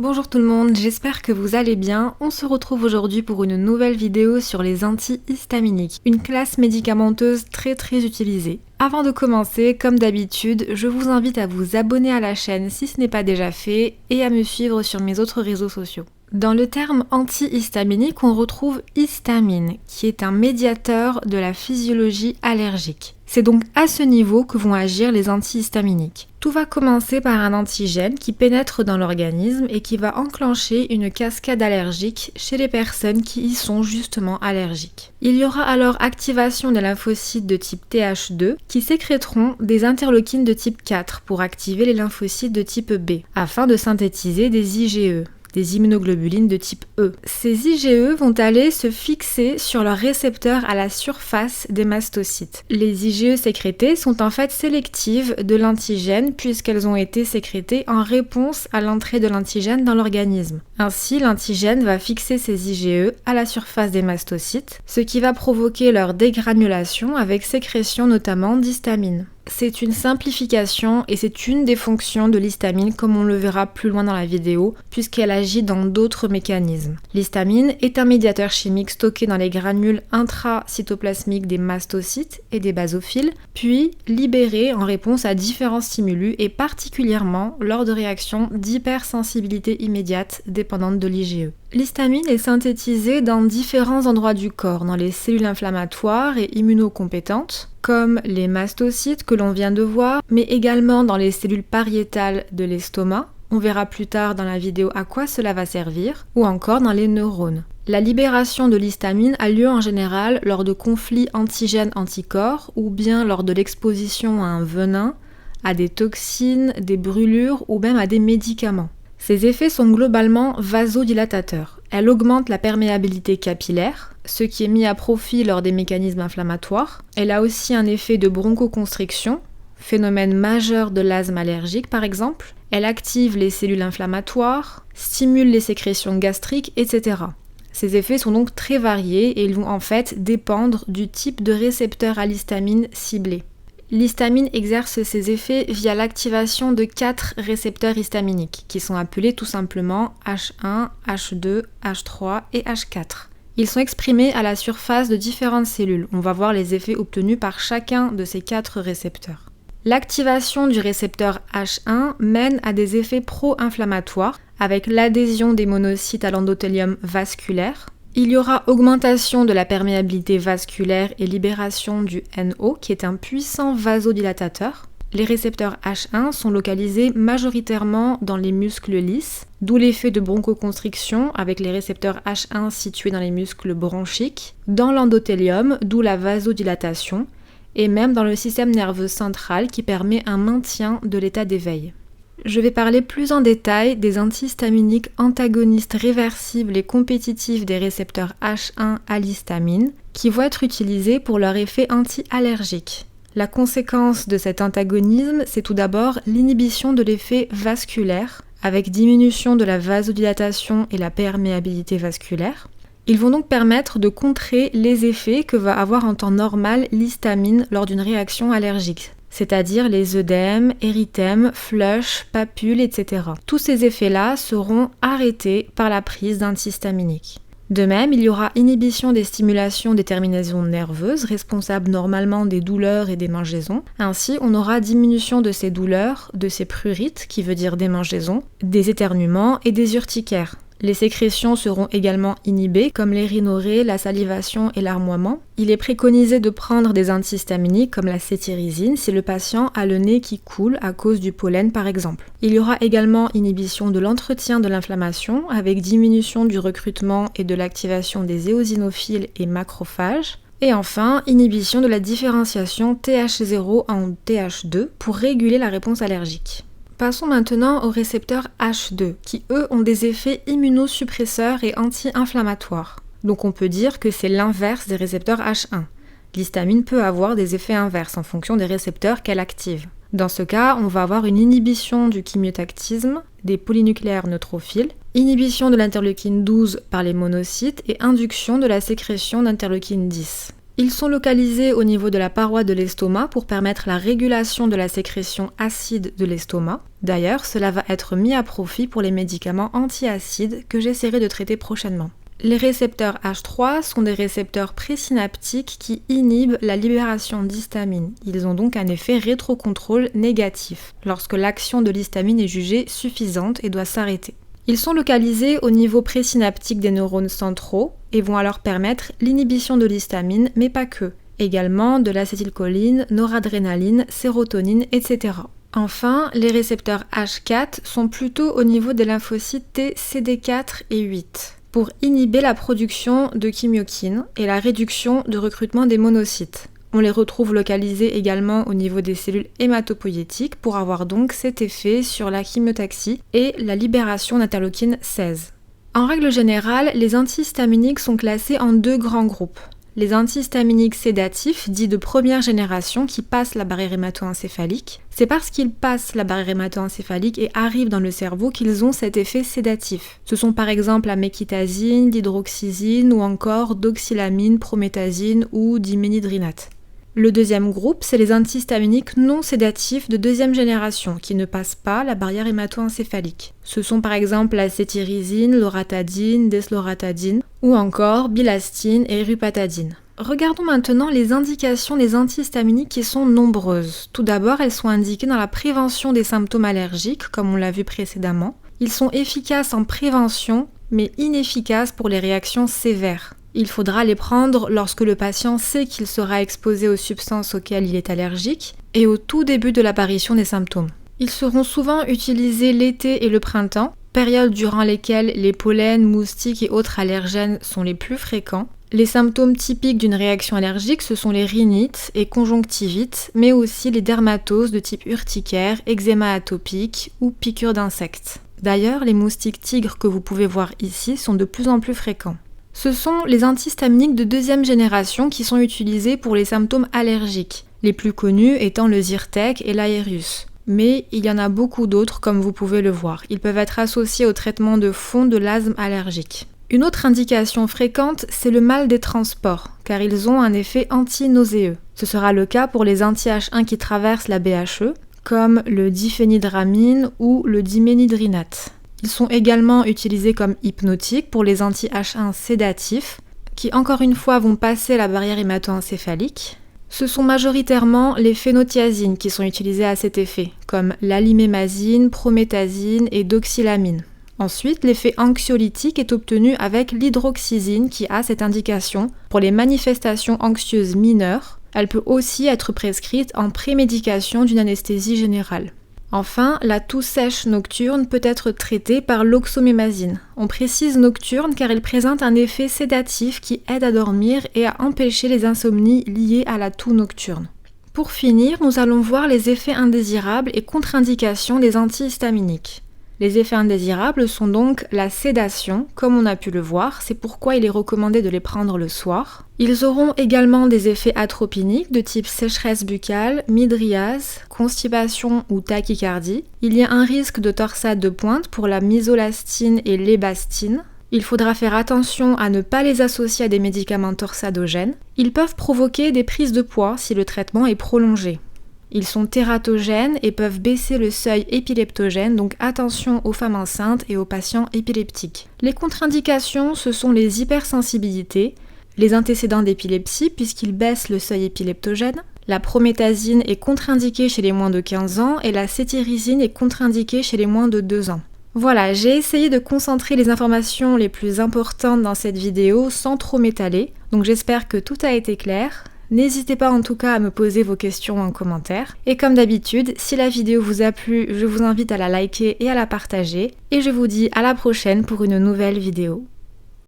Bonjour tout le monde, j'espère que vous allez bien. On se retrouve aujourd'hui pour une nouvelle vidéo sur les antihistaminiques, une classe médicamenteuse très utilisée. Avant de commencer, comme d'habitude, je vous invite à vous abonner à la chaîne si ce n'est pas déjà fait et à me suivre sur mes autres réseaux sociaux. Dans le terme antihistaminique, on retrouve histamine, qui est un médiateur de la physiologie allergique. C'est donc à ce niveau que vont agir les antihistaminiques. Tout va commencer par un antigène qui pénètre dans l'organisme et qui va enclencher une cascade allergique chez les personnes qui y sont justement allergiques. Il y aura alors activation des lymphocytes de type Th2 qui sécréteront des interleukines de type 4 pour activer les lymphocytes de type B afin de synthétiser des IgE. Des immunoglobulines de type E. Ces IgE vont aller se fixer sur leurs récepteurs à la surface des mastocytes. Les IgE sécrétées sont en fait sélectives de l'antigène puisqu'elles ont été sécrétées en réponse à l'entrée de l'antigène dans l'organisme. Ainsi, l'antigène va fixer ces IgE à la surface des mastocytes, ce qui va provoquer leur dégranulation avec sécrétion notamment d'histamine. C'est une simplification et c'est une des fonctions de l'histamine comme on le verra plus loin dans la vidéo puisqu'elle agit dans d'autres mécanismes. L'histamine est un médiateur chimique stocké dans les granules intracytoplasmiques des mastocytes et des basophiles, puis libéré en réponse à différents stimulus et particulièrement lors de réactions d'hypersensibilité immédiate dépendantes de l'IgE. L'histamine est synthétisée dans différents endroits du corps, dans les cellules inflammatoires et immunocompétentes, comme les mastocytes que l'on vient de voir, mais également dans les cellules pariétales de l'estomac, on verra plus tard dans la vidéo à quoi cela va servir, ou encore dans les neurones. La libération de l'histamine a lieu en général lors de conflits antigènes-anticorps ou bien lors de l'exposition à un venin, à des toxines, des brûlures ou même à des médicaments. Ces effets sont globalement vasodilatateurs. Elle augmente la perméabilité capillaire, ce qui est mis à profit lors des mécanismes inflammatoires. Elle a aussi un effet de bronchoconstriction, phénomène majeur de l'asthme allergique par exemple. Elle active les cellules inflammatoires, stimule les sécrétions gastriques, etc. Ces effets sont donc très variés et ils vont en fait dépendre du type de récepteur à l'histamine ciblé. L'histamine exerce ses effets via l'activation de 4 récepteurs histaminiques, qui sont appelés tout simplement H1, H2, H3 et H4. Ils sont exprimés à la surface de différentes cellules. On va voir les effets obtenus par chacun de ces 4 récepteurs. L'activation du récepteur H1 mène à des effets pro-inflammatoires, avec l'adhésion des monocytes à l'endothélium vasculaire. Il y aura augmentation de la perméabilité vasculaire et libération du NO, qui est un puissant vasodilatateur. Les récepteurs H1 sont localisés majoritairement dans les muscles lisses, d'où l'effet de bronchoconstriction avec les récepteurs H1 situés dans les muscles bronchiques, dans l'endothélium, d'où la vasodilatation, et même dans le système nerveux central qui permet un maintien de l'état d'éveil. Je vais parler plus en détail des antihistaminiques antagonistes réversibles et compétitifs des récepteurs H1 à l'histamine qui vont être utilisés pour leur effet anti-allergique. La conséquence de cet antagonisme, c'est tout d'abord l'inhibition de l'effet vasculaire avec diminution de la vasodilatation et la perméabilité vasculaire. Ils vont donc permettre de contrer les effets que va avoir en temps normal l'histamine lors d'une réaction allergique, c'est-à-dire les œdèmes, érythèmes, flushs, papules, etc. Tous ces effets-là seront arrêtés par la prise d'antihistaminiques. De même, il y aura inhibition des stimulations des terminaisons nerveuses, responsables normalement des douleurs et des mangeaisons. Ainsi, on aura diminution de ces douleurs, de ces prurites, qui veut dire des mangeaisons, des éternuements et des urticaires. Les sécrétions seront également inhibées, comme les rhinorrhées, la salivation et l'armoiement. Il est préconisé de prendre des antihistaminiques comme la cétirizine si le patient a le nez qui coule à cause du pollen par exemple. Il y aura également inhibition de l'entretien de l'inflammation avec diminution du recrutement et de l'activation des éosinophiles et macrophages. Et enfin, inhibition de la différenciation TH0 en TH2 pour réguler la réponse allergique. Passons maintenant aux récepteurs H2, qui eux ont des effets immunosuppresseurs et anti-inflammatoires. Donc on peut dire que c'est l'inverse des récepteurs H1. L'histamine peut avoir des effets inverses en fonction des récepteurs qu'elle active. Dans ce cas, on va avoir une inhibition du chimiotactisme, des polynucléaires neutrophiles, inhibition de l'interleukine 12 par les monocytes et induction de la sécrétion d'interleukine 10. Ils sont localisés au niveau de la paroi de l'estomac pour permettre la régulation de la sécrétion acide de l'estomac. D'ailleurs, cela va être mis à profit pour les médicaments antiacides que j'essaierai de traiter prochainement. Les récepteurs H3 sont des récepteurs présynaptiques qui inhibent la libération d'histamine. Ils ont donc un effet rétrocontrôle négatif lorsque l'action de l'histamine est jugée suffisante et doit s'arrêter. Ils sont localisés au niveau présynaptique des neurones centraux et vont alors permettre l'inhibition de l'histamine, mais pas que. Également de l'acétylcholine, noradrénaline, sérotonine, etc. Enfin, les récepteurs H4 sont plutôt au niveau des lymphocytes T, CD4 et 8 pour inhiber la production de chymiokines et la réduction de recrutement des monocytes. On les retrouve localisés également au niveau des cellules hématopoïétiques pour avoir donc cet effet sur la chymiotaxie et la libération d'interleukine 16. En règle générale, les antihistaminiques sont classés en deux grands groupes. Les antihistaminiques sédatifs, dits de première génération, qui passent la barrière hémato-encéphalique. C'est parce qu'ils passent la barrière hémato-encéphalique et arrivent dans le cerveau qu'ils ont cet effet sédatif. Ce sont par exemple la méquitazine, l'hydroxyzine ou encore doxylamine, prométhazine ou diménhydrinate. Le deuxième groupe, c'est les antihistaminiques non sédatifs de deuxième génération qui ne passent pas la barrière hémato-encéphalique. Ce sont par exemple la cétirizine, loratadine, desloratadine ou encore bilastine et rupatadine. Regardons maintenant les indications des antihistaminiques qui sont nombreuses. Tout d'abord, elles sont indiquées dans la prévention des symptômes allergiques, comme on l'a vu précédemment. Ils sont efficaces en prévention, mais inefficaces pour les réactions sévères. Il faudra les prendre lorsque le patient sait qu'il sera exposé aux substances auxquelles il est allergique et au tout début de l'apparition des symptômes. Ils seront souvent utilisés l'été et le printemps, périodes durant lesquelles les pollens, moustiques et autres allergènes sont les plus fréquents. Les symptômes typiques d'une réaction allergique, ce sont les rhinites et conjonctivites, mais aussi les dermatoses de type urticaire, eczéma atopique ou piqûres d'insectes. D'ailleurs, les moustiques tigres que vous pouvez voir ici sont de plus en plus fréquents. Ce sont les antihistaminiques de deuxième génération qui sont utilisés pour les symptômes allergiques, les plus connus étant le Zyrtec et l'Aerius. Mais il y en a beaucoup d'autres comme vous pouvez le voir. Ils peuvent être associés au traitement de fond de l'asthme allergique. Une autre indication fréquente, c'est le mal des transports, car ils ont un effet anti-nauséeux. Ce sera le cas pour les anti-H1 qui traversent la BHE, comme le diphénhydramine ou le diménhydrinate. Ils sont également utilisés comme hypnotiques pour les anti-H1 sédatifs, qui encore une fois vont passer la barrière hémato-encéphalique. Ce sont majoritairement les phénothiazines qui sont utilisées à cet effet, comme l'alimémazine, prométhazine et doxylamine. Ensuite, l'effet anxiolytique est obtenu avec l'hydroxyzine qui a cette indication pour les manifestations anxieuses mineures. Elle peut aussi être prescrite en prémédication d'une anesthésie générale. Enfin, la toux sèche nocturne peut être traitée par l'oxomémazine. On précise nocturne car elle présente un effet sédatif qui aide à dormir et à empêcher les insomnies liées à la toux nocturne. Pour finir, nous allons voir les effets indésirables et contre-indications des antihistaminiques. Les effets indésirables sont donc la sédation, comme on a pu le voir, c'est pourquoi il est recommandé de les prendre le soir. Ils auront également des effets atropiniques de type sécheresse buccale, mydriase, constipation ou tachycardie. Il y a un risque de torsade de pointe pour la misolastine et l'ébastine. Il faudra faire attention à ne pas les associer à des médicaments torsadogènes. Ils peuvent provoquer des prises de poids si le traitement est prolongé. Ils sont tératogènes et peuvent baisser le seuil épileptogène, donc attention aux femmes enceintes et aux patients épileptiques. Les contre-indications, ce sont les hypersensibilités, les antécédents d'épilepsie puisqu'ils baissent le seuil épileptogène, la prométhazine est contre-indiquée chez les moins de 15 ans et la cétirizine est contre-indiquée chez les moins de 2 ans. Voilà, j'ai essayé de concentrer les informations les plus importantes dans cette vidéo sans trop m'étaler, donc j'espère que tout a été clair. N'hésitez pas en tout cas à me poser vos questions en commentaire. Et comme d'habitude, si la vidéo vous a plu, je vous invite à la liker et à la partager. Et je vous dis à la prochaine pour une nouvelle vidéo.